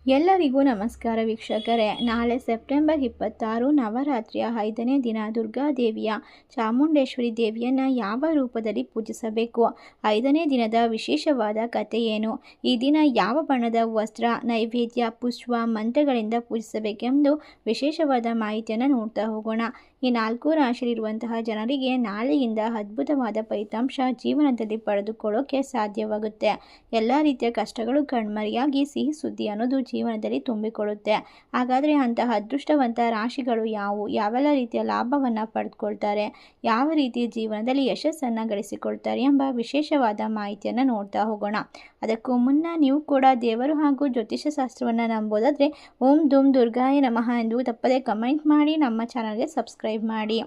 ಎಲ್ಲರಿಗೂ ನಮಸ್ಕಾರ ವೀಕ್ಷಕರೇ. ನಾಳೆ ಸೆಪ್ಟೆಂಬರ್ 26 ನವರಾತ್ರಿಯ 5ನೇ ದಿನ ದುರ್ಗಾದೇವಿಯ ಚಾಮುಂಡೇಶ್ವರಿ ದೇವಿಯನ್ನು ಯಾವ ರೂಪದಲ್ಲಿ ಪೂಜಿಸಬೇಕು? 5ನೇ ದಿನದ ವಿಶೇಷವಾದ ಕಥೆ ಏನು? ಈ ದಿನ ಯಾವ ಬಣ್ಣದ ವಸ್ತ್ರ, ನೈವೇದ್ಯ, ಪುಷ್ಪ, ಮಂತ್ರಗಳಿಂದ ಪೂಜಿಸಬೇಕೆಂದು ವಿಶೇಷವಾದ ಮಾಹಿತಿಯನ್ನು ನೋಡ್ತಾ ಹೋಗೋಣ. ಈ 4 ರಾಶಿಯಲ್ಲಿರುವಂತಹ ಜನರಿಗೆ ನಾಳೆಯಿಂದ ಅದ್ಭುತವಾದ ಫಲಿತಾಂಶ ಜೀವನದಲ್ಲಿ ಪಡೆದುಕೊಳ್ಳೋಕೆ ಸಾಧ್ಯವಾಗುತ್ತೆ. ಎಲ್ಲ ರೀತಿಯ ಕಷ್ಟಗಳು ಕಣ್ಮರೆಯಾಗಿ ಸಿಹಿ ಸುದ್ದಿ ಅನ್ನೋದು ಜೀವನದಲ್ಲಿ ತುಂಬಿಕೊಳ್ಳುತ್ತೆ. ಹಾಗಾದರೆ ಅಂತಹ ಅದೃಷ್ಟವಂತ ರಾಶಿಗಳು ಯಾವುವು? ಯಾವೆಲ್ಲ ರೀತಿಯ ಲಾಭವನ್ನು ಪಡೆದುಕೊಳ್ತಾರೆ? ಯಾವ ರೀತಿಯ ಜೀವನದಲ್ಲಿ ಯಶಸ್ಸನ್ನು ಗಳಿಸಿಕೊಳ್ತಾರೆ ಎಂಬ ವಿಶೇಷವಾದ ಮಾಹಿತಿಯನ್ನು ನೋಡ್ತಾ ಹೋಗೋಣ. ಅದಕ್ಕೂ ಮುನ್ನ ನೀವು ಕೂಡ ದೇವರು ಹಾಗೂ ಜ್ಯೋತಿಷ್ಯ ಶಾಸ್ತ್ರವನ್ನು ನಂಬೋದಾದರೆ ಓಂ ದುಂ ದುರ್ಗಾಯ ನಮಃ ಎಂದು ತಪ್ಪದೆ ಕಮೆಂಟ್ ಮಾಡಿ ನಮ್ಮ ಚಾನಲ್ಗೆ ಸಬ್ಸ್ಕ್ರೈಬ್ ಮಾಡಿ.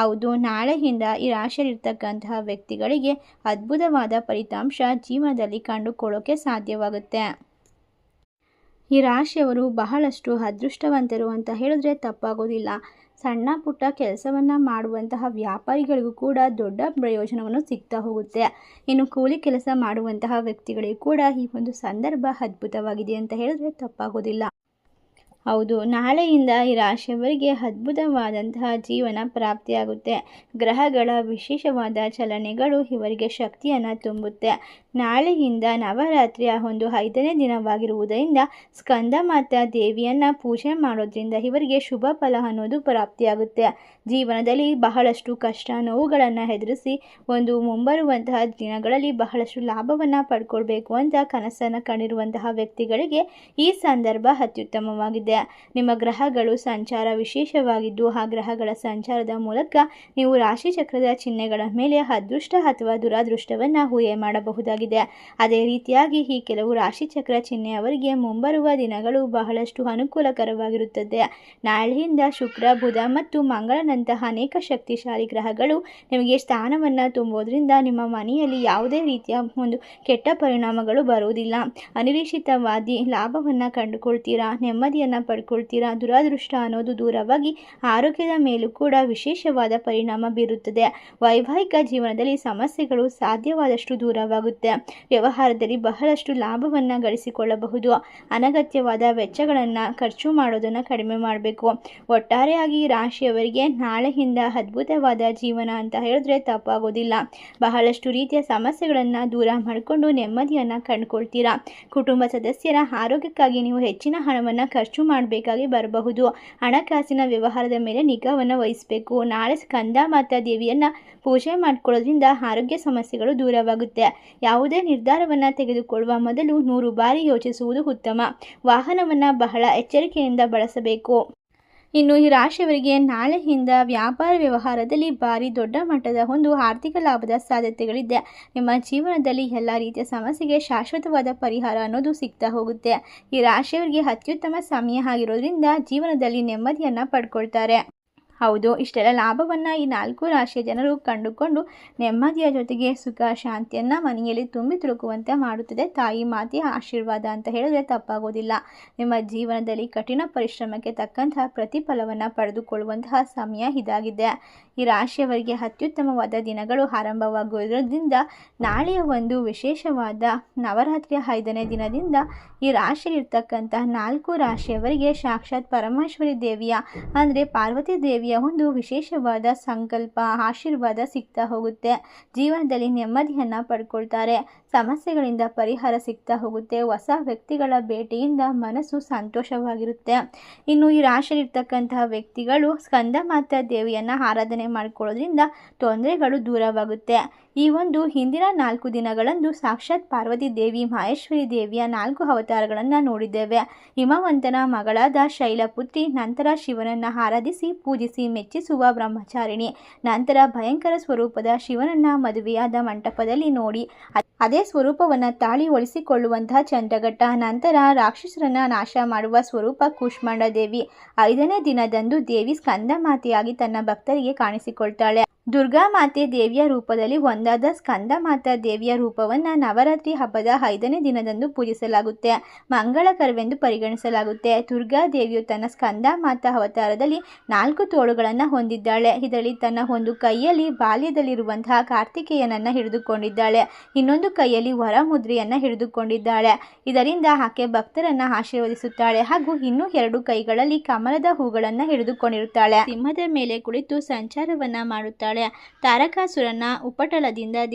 ಹೌದು, ನಾಳೆಯಿಂದ ಈ ರಾಶಿಯಲ್ಲಿರ್ತಕ್ಕಂತಹ ವ್ಯಕ್ತಿಗಳಿಗೆ ಅದ್ಭುತವಾದ ಫಲಿತಾಂಶ ಜೀವನದಲ್ಲಿ ಕಂಡುಕೊಳ್ಳೋಕೆ ಸಾಧ್ಯವಾಗುತ್ತೆ. ಈ ರಾಶಿಯವರು ಬಹಳಷ್ಟು ಅದೃಷ್ಟವಂತರು ಅಂತ ಹೇಳಿದ್ರೆ ತಪ್ಪಾಗೋದಿಲ್ಲ. ಸಣ್ಣ ಪುಟ್ಟ ಕೆಲಸವನ್ನು ಮಾಡುವಂತಹ ವ್ಯಾಪಾರಿಗಳಿಗೂ ಕೂಡ ದೊಡ್ಡ ಪ್ರಯೋಜನವನ್ನು ಸಿಗ್ತಾ ಹೋಗುತ್ತೆ. ಇನ್ನು ಕೂಲಿ ಕೆಲಸ ಮಾಡುವಂತಹ ವ್ಯಕ್ತಿಗಳಿಗೂ ಕೂಡ ಈ ಒಂದು ಸಂದರ್ಭ ಅದ್ಭುತವಾಗಿದೆ ಅಂತ ಹೇಳಿದ್ರೆ ತಪ್ಪಾಗೋದಿಲ್ಲ. ಹೌದು, ನಾಳೆಯಿಂದ ಈ ರಾಶಿಯವರಿಗೆ ಅದ್ಭುತವಾದಂತಹ ಜೀವನ ಪ್ರಾಪ್ತಿಯಾಗುತ್ತೆ. ಗ್ರಹಗಳ ವಿಶೇಷವಾದ ಚಲನೆಗಳು ಇವರಿಗೆ ಶಕ್ತಿಯನ್ನು ತುಂಬುತ್ತೆ. ನಾಳೆಯಿಂದ ನವರಾತ್ರಿಯ ಒಂದು 5ನೇ ದಿನವಾಗಿರುವುದರಿಂದ ಸ್ಕಂದ ಮಾತಾ ದೇವಿಯನ್ನು ಪೂಜೆ ಮಾಡೋದ್ರಿಂದ ಇವರಿಗೆ ಶುಭ ಫಲ ಅನ್ನೋದು ಪ್ರಾಪ್ತಿಯಾಗುತ್ತೆ. ಜೀವನದಲ್ಲಿ ಬಹಳಷ್ಟು ಕಷ್ಟ ನೋವುಗಳನ್ನು ಎದುರಿಸಿ ಒಂದು ಮುಂಬರುವಂತಹ ದಿನಗಳಲ್ಲಿ ಬಹಳಷ್ಟು ಲಾಭವನ್ನು ಪಡ್ಕೊಳ್ಬೇಕು ಅಂತ ಕನಸನ್ನು ಕಂಡಿರುವಂತಹ ವ್ಯಕ್ತಿಗಳಿಗೆ ಈ ಸಂದರ್ಭ ಅತ್ಯುತ್ತಮವಾಗಿದೆ. ನಿಮ್ಮ ಗ್ರಹಗಳು ಸಂಚಾರ ವಿಶೇಷವಾಗಿದ್ದು ಆ ಗ್ರಹಗಳ ಸಂಚಾರದ ಮೂಲಕ ನೀವು ರಾಶಿ ಚಕ್ರದ ಚಿಹ್ನೆಗಳ ಮೇಲೆ ಅದೃಷ್ಟ ಅಥವಾ ದುರಾದೃಷ್ಟವನ್ನು ಊಹೆ ಮಾಡಬಹುದಾಗಿದೆ. ಅದೇ ರೀತಿಯಾಗಿ ಈ ಕೆಲವು ರಾಶಿ ಚಕ್ರ ಚಿಹ್ನೆಯವರಿಗೆ ಮುಂಬರುವ ದಿನಗಳು ಬಹಳಷ್ಟು ಅನುಕೂಲಕರವಾಗಿರುತ್ತದೆ. ನಾಳೆಯಿಂದ ಶುಕ್ರ, ಬುಧ ಮತ್ತು ಮಂಗಳನಂತಹ ಅನೇಕ ಶಕ್ತಿಶಾಲಿ ಗ್ರಹಗಳು ನಿಮಗೆ ಸ್ಥಾನವನ್ನು ತುಂಬೋದ್ರಿಂದ ನಿಮ್ಮ ಮನೆಯಲ್ಲಿ ಯಾವುದೇ ರೀತಿಯ ಒಂದು ಕೆಟ್ಟ ಪರಿಣಾಮಗಳು ಬರುವುದಿಲ್ಲ. ಅನಿರೀಕ್ಷಿತವಾದಿ ಲಾಭವನ್ನು ಕಂಡುಕೊಳ್ತೀರಾ, ನೆಮ್ಮದಿಯನ್ನು ಪಡ್ಕೊಳ್ತೀರಾ. ದುರಾದೃಷ್ಟ ಅನ್ನೋದು ದೂರವಾಗಿ ಆರೋಗ್ಯದ ಮೇಲೂ ಕೂಡ ವಿಶೇಷವಾದ ಪರಿಣಾಮ ಬೀರುತ್ತದೆ. ವೈವಾಹಿಕ ಜೀವನದಲ್ಲಿ ಸಮಸ್ಯೆಗಳು ಸಾಧ್ಯವಾದಷ್ಟು ದೂರವಾಗುತ್ತೆ. ವ್ಯವಹಾರದಲ್ಲಿ ಬಹಳಷ್ಟು ಲಾಭವನ್ನು ಗಳಿಸಿಕೊಳ್ಳಬಹುದು. ಅನಗತ್ಯವಾದ ವೆಚ್ಚಗಳನ್ನು ಖರ್ಚು ಮಾಡೋದನ್ನು ಕಡಿಮೆ ಮಾಡಬೇಕು. ಒಟ್ಟಾರೆಯಾಗಿ ರಾಶಿಯವರಿಗೆ ನಾಳೆಯಿಂದ ಅದ್ಭುತವಾದ ಜೀವನ ಅಂತ ಹೇಳಿದ್ರೆ ತಪ್ಪಾಗೋದಿಲ್ಲ. ಬಹಳಷ್ಟು ರೀತಿಯ ಸಮಸ್ಯೆಗಳನ್ನು ದೂರ ಮಾಡಿಕೊಂಡು ನೆಮ್ಮದಿಯನ್ನು ಕಂಡುಕೊಳ್ತೀರಾ. ಕುಟುಂಬ ಸದಸ್ಯರ ಆರೋಗ್ಯಕ್ಕಾಗಿ ನೀವು ಹೆಚ್ಚಿನ ಹಣವನ್ನು ಖರ್ಚು ಮಾಡಬೇಕಾಗಿ ಬರಬಹುದು. ಹಣಕಾಸಿನ ವ್ಯವಹಾರದ ಮೇಲೆ ನಿಗಾವನ್ನು ವಹಿಸಬೇಕು. ನಾಳೆ ಸ್ಕಂದ ಮಾತಾ ದೇವಿಯನ್ನು ಪೂಜೆ ಮಾಡಿಕೊಳ್ಳೋದ್ರಿಂದ ಆರೋಗ್ಯ ಸಮಸ್ಯೆಗಳು ದೂರವಾಗುತ್ತೆ. ಯಾವುದೇ ನಿರ್ಧಾರವನ್ನು ತೆಗೆದುಕೊಳ್ಳುವ ಮೊದಲು 100 ಬಾರಿ ಯೋಚಿಸುವುದು ಉತ್ತಮ. ವಾಹನವನ್ನು ಬಹಳ ಎಚ್ಚರಿಕೆಯಿಂದ ಬಳಸಬೇಕು. ಇನ್ನು ಈ ರಾಶಿಯವರಿಗೆ ನಾಳೆಯಿಂದ ವ್ಯಾಪಾರ ವ್ಯವಹಾರದಲ್ಲಿ ಭಾರಿ ದೊಡ್ಡ ಮಟ್ಟದ ಒಂದು ಆರ್ಥಿಕ ಲಾಭದ ಸಾಧ್ಯತೆಗಳಿದೆ. ನಿಮ್ಮ ಜೀವನದಲ್ಲಿ ಎಲ್ಲ ರೀತಿಯ ಸಮಸ್ಯೆಗೆ ಶಾಶ್ವತವಾದ ಪರಿಹಾರ ಅನ್ನೋದು ಸಿಗ್ತಾ ಹೋಗುತ್ತೆ. ಈ ರಾಶಿಯವರಿಗೆ ಅತ್ಯುತ್ತಮ ಸಮಯ ಆಗಿರೋದ್ರಿಂದ ಜೀವನದಲ್ಲಿ ನೆಮ್ಮದಿಯನ್ನು ಪಡ್ಕೊಳ್ತಾರೆ. ಹೌದು, ಇಷ್ಟೆಲ್ಲ ಲಾಭವನ್ನು ಈ 4 ರಾಶಿಯ ಜನರು ಕಂಡುಕೊಂಡು ನೆಮ್ಮದಿಯ ಜೊತೆಗೆ ಸುಖ ಶಾಂತಿಯನ್ನು ಮನೆಯಲ್ಲಿ ತುಂಬಿ ತುಳುಕುವಂತೆ ಮಾಡುತ್ತದೆ ತಾಯಿ ಮಾತೆಯ ಆಶೀರ್ವಾದ ಅಂತ ಹೇಳಿದ್ರೆ ತಪ್ಪಾಗೋದಿಲ್ಲ. ನಿಮ್ಮ ಜೀವನದಲ್ಲಿ ಕಠಿಣ ಪರಿಶ್ರಮಕ್ಕೆ ತಕ್ಕಂತಹ ಪ್ರತಿಫಲವನ್ನು ಪಡೆದುಕೊಳ್ಳುವಂತಹ ಸಮಯ ಇದಾಗಿದೆ. ಈ ರಾಶಿಯವರಿಗೆ ಅತ್ಯುತ್ತಮವಾದ ದಿನಗಳು ಆರಂಭವಾಗುವುದರಿಂದ ನಾಳೆಯ ಒಂದು ವಿಶೇಷವಾದ ನವರಾತ್ರಿಯ 5ನೇ ದಿನದಿಂದ ಈ ರಾಶಿಯಲ್ಲಿರ್ತಕ್ಕಂಥ 4 ರಾಶಿಯವರಿಗೆ ಸಾಕ್ಷಾತ್ ಪರಮೇಶ್ವರಿ ದೇವಿಯ ಅಂದರೆ ಪಾರ್ವತಿ ದೇವಿಯ ಒಂದು ವಿಶೇಷವಾದ ಸಂಕಲ್ಪ ಆಶೀರ್ವಾದ ಸಿಗ್ತಾ ಹೋಗುತ್ತೆ. ಜೀವನದಲ್ಲಿ ನೆಮ್ಮದಿಯನ್ನು ಪಡ್ಕೊಳ್ತಾರೆ. ಸಮಸ್ಯೆಗಳಿಂದ ಪರಿಹಾರ ಸಿಗ್ತಾ ಹೋಗುತ್ತೆ. ಹೊಸ ವ್ಯಕ್ತಿಗಳ ಭೇಟಿಯಿಂದ ಮನಸ್ಸು ಸಂತೋಷವಾಗಿರುತ್ತೆ. ಇನ್ನು ಈ ರಾಶಿಯಲ್ಲಿರ್ತಕ್ಕಂತಹ ವ್ಯಕ್ತಿಗಳು ಸ್ಕಂದ ಮಾತಾ ದೇವಿಯನ್ನು ಆರಾಧನೆ ಮಾಡಿಕೊಳ್ಳೋದ್ರಿಂದ ತೊಂದರೆಗಳು ದೂರವಾಗುತ್ತೆ. ಈ ಒಂದು ಹಿಂದಿನ 4 ದಿನಗಳಂದು ಸಾಕ್ಷಾತ್ ಪಾರ್ವತಿ ದೇವಿ ಮಹೇಶ್ವರಿ ದೇವಿಯ 4 ಅವತಾರಗಳನ್ನು ನೋಡಿದ್ದೇವೆ. ಹಿಮವಂತನ ಮಗಳಾದ ಶೈಲಪುತ್ರಿ, ನಂತರ ಶಿವನನ್ನು ಆರಾಧಿಸಿ ಪೂಜಿಸಿ ಮೆಚ್ಚಿಸುವ ಬ್ರಹ್ಮಚಾರಿಣಿ, ನಂತರ ಭಯಂಕರ ಸ್ವರೂಪದ ಶಿವನನ್ನ ಮದುವೆಯಾದ ಮಂಟಪದಲ್ಲಿ ನೋಡಿ ಅದೇ ಸ್ವರೂಪವನ್ನು ತಾಳಿ ಒಳಿಸಿಕೊಳ್ಳುವಂತಹ ಚಂದ್ರಘಟ್ಟ, ನಂತರ ರಾಕ್ಷಸರನ್ನ ನಾಶ ಮಾಡುವ ಸ್ವರೂಪ ಕೂಷ್ಮಾಂಡ ದೇವಿ. 5ನೇ ದಿನದಂದು ದೇವಿ ಸ್ಕಂದ ಮಾತೆಯಾಗಿ ತನ್ನ ಭಕ್ತರಿಗೆ ಕಾಣಿಸಿಕೊಳ್ತಾಳೆ. ದುರ್ಗಾ ಮಾತೆ ದೇವಿಯ ರೂಪದಲ್ಲಿ 1 ಒಂದಾದ ಸ್ಕಂದ ಮಾತಾ ದೇವಿಯ ರೂಪವನ್ನು ನವರಾತ್ರಿ ಹಬ್ಬದ 5ನೇ ದಿನದಂದು ಪೂಜಿಸಲಾಗುತ್ತೆ, ಮಂಗಳಕರವೆಂದು ಪರಿಗಣಿಸಲಾಗುತ್ತೆ. ದುರ್ಗಾ ದೇವಿಯು ತನ್ನ ಸ್ಕಂದ ಮಾತಾ ಅವತಾರದಲ್ಲಿ 4 ತೋಳುಗಳನ್ನು ಹೊಂದಿದ್ದಾಳೆ. ಇದರಲ್ಲಿ ತನ್ನ ಒಂದು ಕೈಯಲ್ಲಿ ಬಾಲ್ಯದಲ್ಲಿರುವಂತಹ ಕಾರ್ತಿಕೇಯನನ್ನು ಹಿಡಿದುಕೊಂಡಿದ್ದಾಳೆ, ಇನ್ನೊಂದು ಕೈಯಲ್ಲಿ ವರಮುದ್ರೆಯನ್ನು ಹಿಡಿದುಕೊಂಡಿದ್ದಾಳೆ. ಇದರಿಂದ ಆಕೆ ಭಕ್ತರನ್ನು ಆಶೀರ್ವದಿಸುತ್ತಾಳೆ ಹಾಗೂ ಇನ್ನೂ 2 ಕೈಗಳಲ್ಲಿ ಕಮಲದ ಹೂಗಳನ್ನು ಹಿಡಿದುಕೊಂಡಿರುತ್ತಾಳೆ. ಸಿಂಹದ ಮೇಲೆ ಕುಳಿತು ಸಂಚಾರವನ್ನ ಮಾಡುತ್ತಾಳೆ. ತಾರಕಾಸುರನ ಉಪಟಳದಿಂದ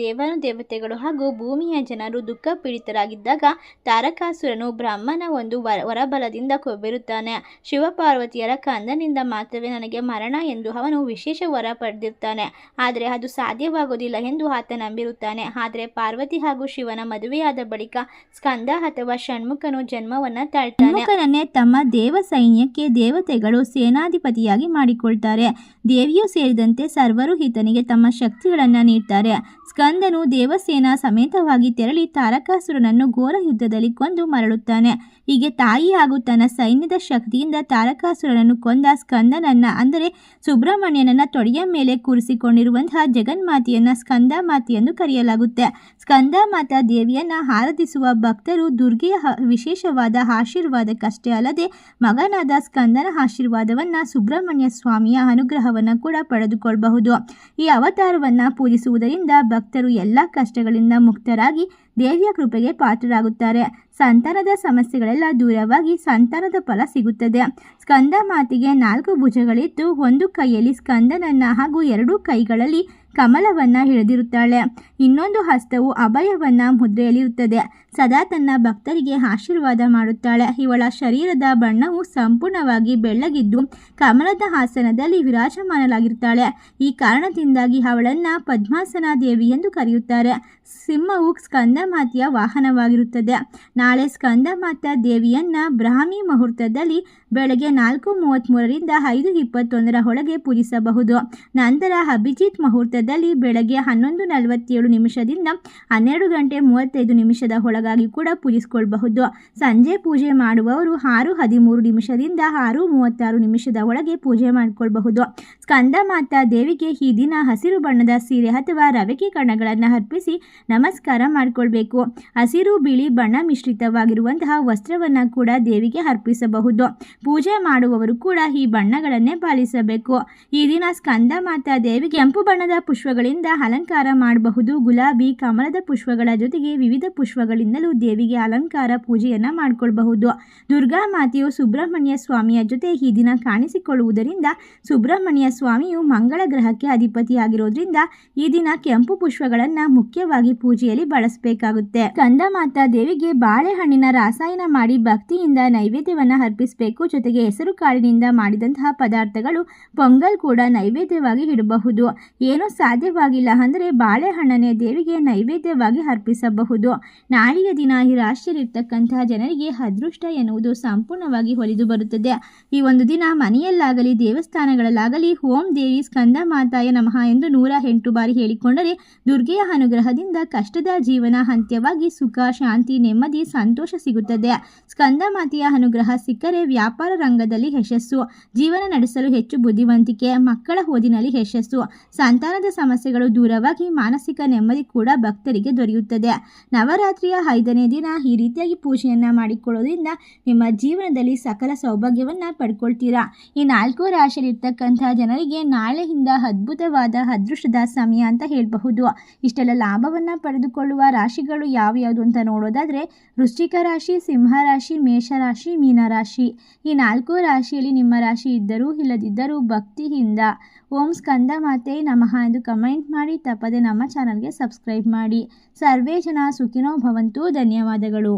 ದೇವತೆಗಳು ಹಾಗೂ ಭೂಮಿಯ ಜನರು ದುಃಖ ಪೀಡಿತರಾಗಿದ್ದಾಗ ತಾರಕಾಸುರನು ಬ್ರಹ್ಮನ ಒಂದು ವರಬಲದಿಂದ ಕೊಬ್ಬಿರುತ್ತಾನೆ. ಶಿವಪಾರ್ವತಿಯರ ಕಂದನಿಂದ ಮಾತ್ರವೇ ನನಗೆ ಮರಣ ಎಂದು ಅವನು ವಿಶೇಷ ವರ ಪಡೆದಿರ್ತಾನೆ. ಆದರೆ ಅದು ಸಾಧ್ಯವಾಗುವುದಿಲ್ಲ ಎಂದು ಆತ ನಂಬಿರುತ್ತಾನೆ. ಆದರೆ ಪಾರ್ವತಿ ಹಾಗೂ ಶಿವನ ಮದುವೆಯಾದ ಬಳಿಕ ಸ್ಕಂದ ಅಥವಾ ಷಣ್ಮುಖನು ಜನ್ಮವನ್ನ ತಾಳ್ತಾನೆ. ಷಣ್ಮುಖನನ್ನೇ ತಮ್ಮ ದೇವ ಸೈನ್ಯಕ್ಕೆ ದೇವತೆಗಳು ಸೇನಾಧಿಪತಿಯಾಗಿ ಮಾಡಿಕೊಳ್ತಾರೆ. ದೇವಿಯೂ ಸೇರಿದಂತೆ ಸರ್ವರು ಈತನಿಗೆ ತಮ್ಮ ಶಕ್ತಿಗಳನ್ನು ನೀಡ್ತಾರೆ. ಸ್ಕಂದನು ದೇವಸೇನಾ ಸಮೇತವಾಗಿ ತೆರಳಿ ತಾರಕಾಸುರನನ್ನು ಘೋರ ಯುದ್ಧದಲ್ಲಿ ಕೊಂದು ಮರಳುತ್ತಾನೆ. ಹೀಗೆ ತಾಯಿ ಹಾಗೂ ತನ್ನ ಸೈನ್ಯದ ಶಕ್ತಿಯಿಂದ ತಾರಕಾಸುರನನ್ನು ಕೊಂದ ಸ್ಕಂದನನ್ನ ಅಂದರೆ ಸುಬ್ರಹ್ಮಣ್ಯನನ್ನ ತೊಡೆಯ ಮೇಲೆ ಕೂರಿಸಿಕೊಂಡಿರುವಂತಹ ಜಗನ್ಮಾತೆಯನ್ನ ಸ್ಕಂದ ಮಾತೆ ಎಂದು ಕರೆಯಲಾಗುತ್ತೆ. ಸ್ಕಂದ ಮಾತಾ ದೇವಿಯನ್ನ ಆರಾಧಿಸುವ ಭಕ್ತರು ದುರ್ಗೆಯ ವಿಶೇಷವಾದ ಆಶೀರ್ವಾದಕ್ಕಷ್ಟೇ ಅಲ್ಲದೆ ಮಗನಾದ ಸ್ಕಂದನ ಆಶೀರ್ವಾದವನ್ನ ಸುಬ್ರಹ್ಮಣ್ಯ ಸ್ವಾಮಿಯ ಅನುಗ್ರಹವನ್ನು ಕೂಡ ಪಡೆದುಕೊಳ್ಳಬಹುದು. ಈ ಅವತಾರವನ್ನು ಪೂಜಿಸುವುದರಿಂದ ಭಕ್ತರು ಎಲ್ಲ ಕಷ್ಟಗಳಿಂದ ಮುಕ್ತರಾಗಿ ದೇವಿಯ ಕೃಪೆಗೆ ಪಾತ್ರರಾಗುತ್ತಾರೆ. ಸಂತಾನದ ಸಮಸ್ಯೆಗಳೆಲ್ಲ ದೂರವಾಗಿ ಸಂತಾನದ ಫಲ ಸಿಗುತ್ತದೆ. ಸ್ಕಂದ ಮಾತೆಗೆ 4 ಭುಜಗಳಿದ್ದು ಒಂದು ಕೈಯಲ್ಲಿ ಸ್ಕಂದನನ್ನ ಹಾಗೂ 2 ಕೈಗಳಲ್ಲಿ ಕಮಲವನ್ನ ಹಿಡಿದಿರುತ್ತಾಳೆ. ಇನ್ನೊಂದು ಹಸ್ತವು ಅಭಯವನ್ನ ಮುದ್ರೆಯಲ್ಲಿರುತ್ತದೆ. ಸದಾ ತನ್ನ ಭಕ್ತರಿಗೆ ಆಶೀರ್ವಾದ ಮಾಡುತ್ತಾಳೆ. ಇವಳ ಶರೀರದ ಬಣ್ಣವು ಸಂಪೂರ್ಣವಾಗಿ ಬೆಳ್ಳಗಿದ್ದು ಕಮಲದ ಆಸನದಲ್ಲಿ ವಿರಾಜಮಾನಲಾಗಿರುತ್ತಾಳೆ. ಈ ಕಾರಣದಿಂದಾಗಿ ಅವಳನ್ನ ಪದ್ಮಾಸನ ದೇವಿ ಎಂದು ಕರೆಯುತ್ತಾರೆ. ಸಿಂಹವು ಸ್ಕಂದ ಮಾತೆಯ ವಾಹನವಾಗಿರುತ್ತದೆ. ನಾಳೆ ಸ್ಕಂದ ಮಾತಾ ದೇವಿಯನ್ನ ಬ್ರಾಹ್ಮಿ ಮುಹೂರ್ತದಲ್ಲಿ ಬೆಳಗ್ಗೆ 4:33ರಿಂದ 5:21 ಒಳಗೆ ಪೂಜಿಸಬಹುದು. ನಂತರ ಅಭಿಜಿತ್ ಮುಹೂರ್ತದಲ್ಲಿ ಬೆಳಗ್ಗೆ 11:47 12:35 ಒಳಗಾಗಿ ಕೂಡ ಪೂಜಿಸಿಕೊಳ್ಳಬಹುದು. ಸಂಜೆ ಪೂಜೆ ಮಾಡುವವರು 6:13 6:36 ಒಳಗೆ ಪೂಜೆ ಮಾಡಿಕೊಳ್ಳಬಹುದು. ಸ್ಕಂದ ಮಾತಾ ದೇವಿಗೆ ಈ ದಿನ ಹಸಿರು ಬಣ್ಣದ ಸೀರೆ ಅಥವಾ ರವಿಕೆ ಕಣಗಳನ್ನು ಅರ್ಪಿಸಿ ನಮಸ್ಕಾರ ಮಾಡಿಕೊಳ್ಬೇಕು. ಹಸಿರು ಬಿಳಿ ಬಣ್ಣ ಮಿಶ್ರಿತವಾಗಿರುವಂತಹ ವಸ್ತ್ರವನ್ನು ಕೂಡ ದೇವಿಗೆ ಅರ್ಪಿಸಬಹುದು. ಪೂಜೆ ಮಾಡುವವರು ಕೂಡ ಈ ಬಣ್ಣಗಳನ್ನೇ ಪಾಲಿಸಬೇಕು. ಈ ದಿನ ಸ್ಕಂದ ಮಾತಾ ದೇವಿಗೆ ಕೆಂಪು ಬಣ್ಣದ ಪುಷ್ಪಗಳಿಂದ ಅಲಂಕಾರ ಮಾಡಬಹುದು. ಗುಲಾಬಿ, ಕಮಲದ ಪುಷ್ಪಗಳ ಜೊತೆಗೆ ವಿವಿಧ ಪುಷ್ಪಗಳಿಂದಲೂ ದೇವಿಗೆ ಅಲಂಕಾರ ಪೂಜೆಯನ್ನ ಮಾಡಿಕೊಳ್ಳಬಹುದು. ದುರ್ಗಾ ಮಾತೆಯು ಸುಬ್ರಹ್ಮಣ್ಯ ಸ್ವಾಮಿಯ ಜೊತೆ ಈ ದಿನ ಕಾಣಿಸಿಕೊಳ್ಳುವುದರಿಂದ ಸುಬ್ರಹ್ಮಣ್ಯ ಸ್ವಾಮಿಯು ಮಂಗಳ ಗ್ರಹಕ್ಕೆ ಅಧಿಪತಿಯಾಗಿರೋದ್ರಿಂದ ಈ ದಿನ ಕೆಂಪು ಪುಷ್ಪಗಳನ್ನು ಮುಖ್ಯವಾಗಿ ಪೂಜೆಯಲ್ಲಿ ಬಳಸಬೇಕಾಗುತ್ತೆ. ಸ್ಕಂದ ಮಾತಾ ದೇವಿಗೆ ಬಾಳೆಹಣ್ಣಿನ ರಾಸಾಯನ ಮಾಡಿ ಭಕ್ತಿಯಿಂದ ನೈವೇದ್ಯವನ್ನು ಅರ್ಪಿಸಬೇಕು. ಜೊತೆಗೆ ಹೆಸರು ಕಾಳಿನಿಂದ ಮಾಡಿದಂತಹ ಪದಾರ್ಥಗಳು ಪೊಂಗಲ್ ಕೂಡ ನೈವೇದ್ಯವಾಗಿ ಇಡಬಹುದು. ಏನೂ ಸಾಧ್ಯವಾಗಿಲ್ಲ ಅಂದರೆ ಬಾಳೆಹಣ್ಣನ್ನೇ ದೇವಿಗೆ ನೈವೇದ್ಯವಾಗಿ ಅರ್ಪಿಸಬಹುದು. ನಾಳೆಯ ದಿನ ಈ ರಾಶಿಯಲ್ಲಿರ್ತಕ್ಕಂತಹ ಜನರಿಗೆ ಅದೃಷ್ಟ ಎನ್ನುವುದು ಸಂಪೂರ್ಣವಾಗಿ ಒಲಿದು ಬರುತ್ತದೆ. ಈ ಒಂದು ದಿನ ಮನೆಯಲ್ಲಾಗಲಿ ದೇವಸ್ಥಾನಗಳಲ್ಲಾಗಲಿ ಓಂ ದೇವಿ ಸ್ಕಂದ ಮಾತಾಯ ನಮಃ ಎಂದು 108 ಬಾರಿ ಹೇಳಿಕೊಂಡರೆ ದುರ್ಗೆಯ ಅನುಗ್ರಹದಿಂದ ಕಷ್ಟದ ಜೀವನ ಅಂತ್ಯವಾಗಿ ಸುಖ, ಶಾಂತಿ, ನೆಮ್ಮದಿ, ಸಂತೋಷ ಸಿಗುತ್ತದೆ. ಸ್ಕಂದ ಮಾತೆಯ ಅನುಗ್ರಹ ಸಿಕ್ಕರೆ ವ್ಯಾಪಾರ ರಂಗದಲ್ಲಿ ಯಶಸ್ಸು, ಜೀವನ ನಡೆಸಲು ಹೆಚ್ಚು ಬುದ್ಧಿವಂತಿಕೆ, ಮಕ್ಕಳ ಓದಿನಲ್ಲಿ ಯಶಸ್ಸು, ಸಂತಾನದ ಸಮಸ್ಯೆಗಳು ದೂರವಾಗಿ ಮಾನಸಿಕ ನೆಮ್ಮದಿ ಕೂಡ ಭಕ್ತರಿಗೆ ದೊರೆಯುತ್ತದೆ. ನವರಾತ್ರಿಯ 5ನೇ ದಿನ ಈ ರೀತಿಯಾಗಿ ಪೂಜೆಯನ್ನ ಮಾಡಿಕೊಳ್ಳೋದ್ರಿಂದ ನಿಮ್ಮ ಜೀವನದಲ್ಲಿ ಸಕಲ ಸೌಭಾಗ್ಯವನ್ನ ಪಡ್ಕೊಳ್ತೀರಾ. ಈ 4 ರಾಶಿಯಲ್ಲಿರ್ತಕ್ಕಂತಹ ಜನರಿಗೆ ನಾಳೆಯಿಂದ ಅದ್ಭುತವಾದ ಅದೃಷ್ಟದ ಸಮಯ ಅಂತ ಹೇಳಬಹುದು. ಇಷ್ಟೆಲ್ಲ ಲಾಭವನ್ನ ಪಡೆದುಕೊಳ್ಳುವ ರಾಶಿಗಳು ಯಾವ್ಯಾವುದು ಅಂತ ನೋಡೋದಾದ್ರೆ ವೃಶ್ಚಿಕ ರಾಶಿ, ಸಿಂಹ ರಾಶಿ, ಮೇಷರಾಶಿ, ಮೀನರಾಶಿ. ಈ 4 ರಾಶಿಯಲ್ಲಿ ನಿಮ್ಮ ರಾಶಿ ಇದ್ದರೂ ಇಲ್ಲದಿದ್ದರೂ ಭಕ್ತಿಯಿಂದ ಓಂ ಸ್ಕಂದ ಮಾತೆ ನಮಃ ಎಂದು ಕಮೆಂಟ್ ಮಾಡಿ ತಪ್ಪದೆ ನಮ್ಮ ಚಾನಲ್ಗೆ ಸಬ್ಸ್ಕ್ರೈಬ್ ಮಾಡಿ. ಸರ್ವೇ ಜನ ಸುಖಿನೋ ಭವಂತು. ಧನ್ಯವಾದಗಳು.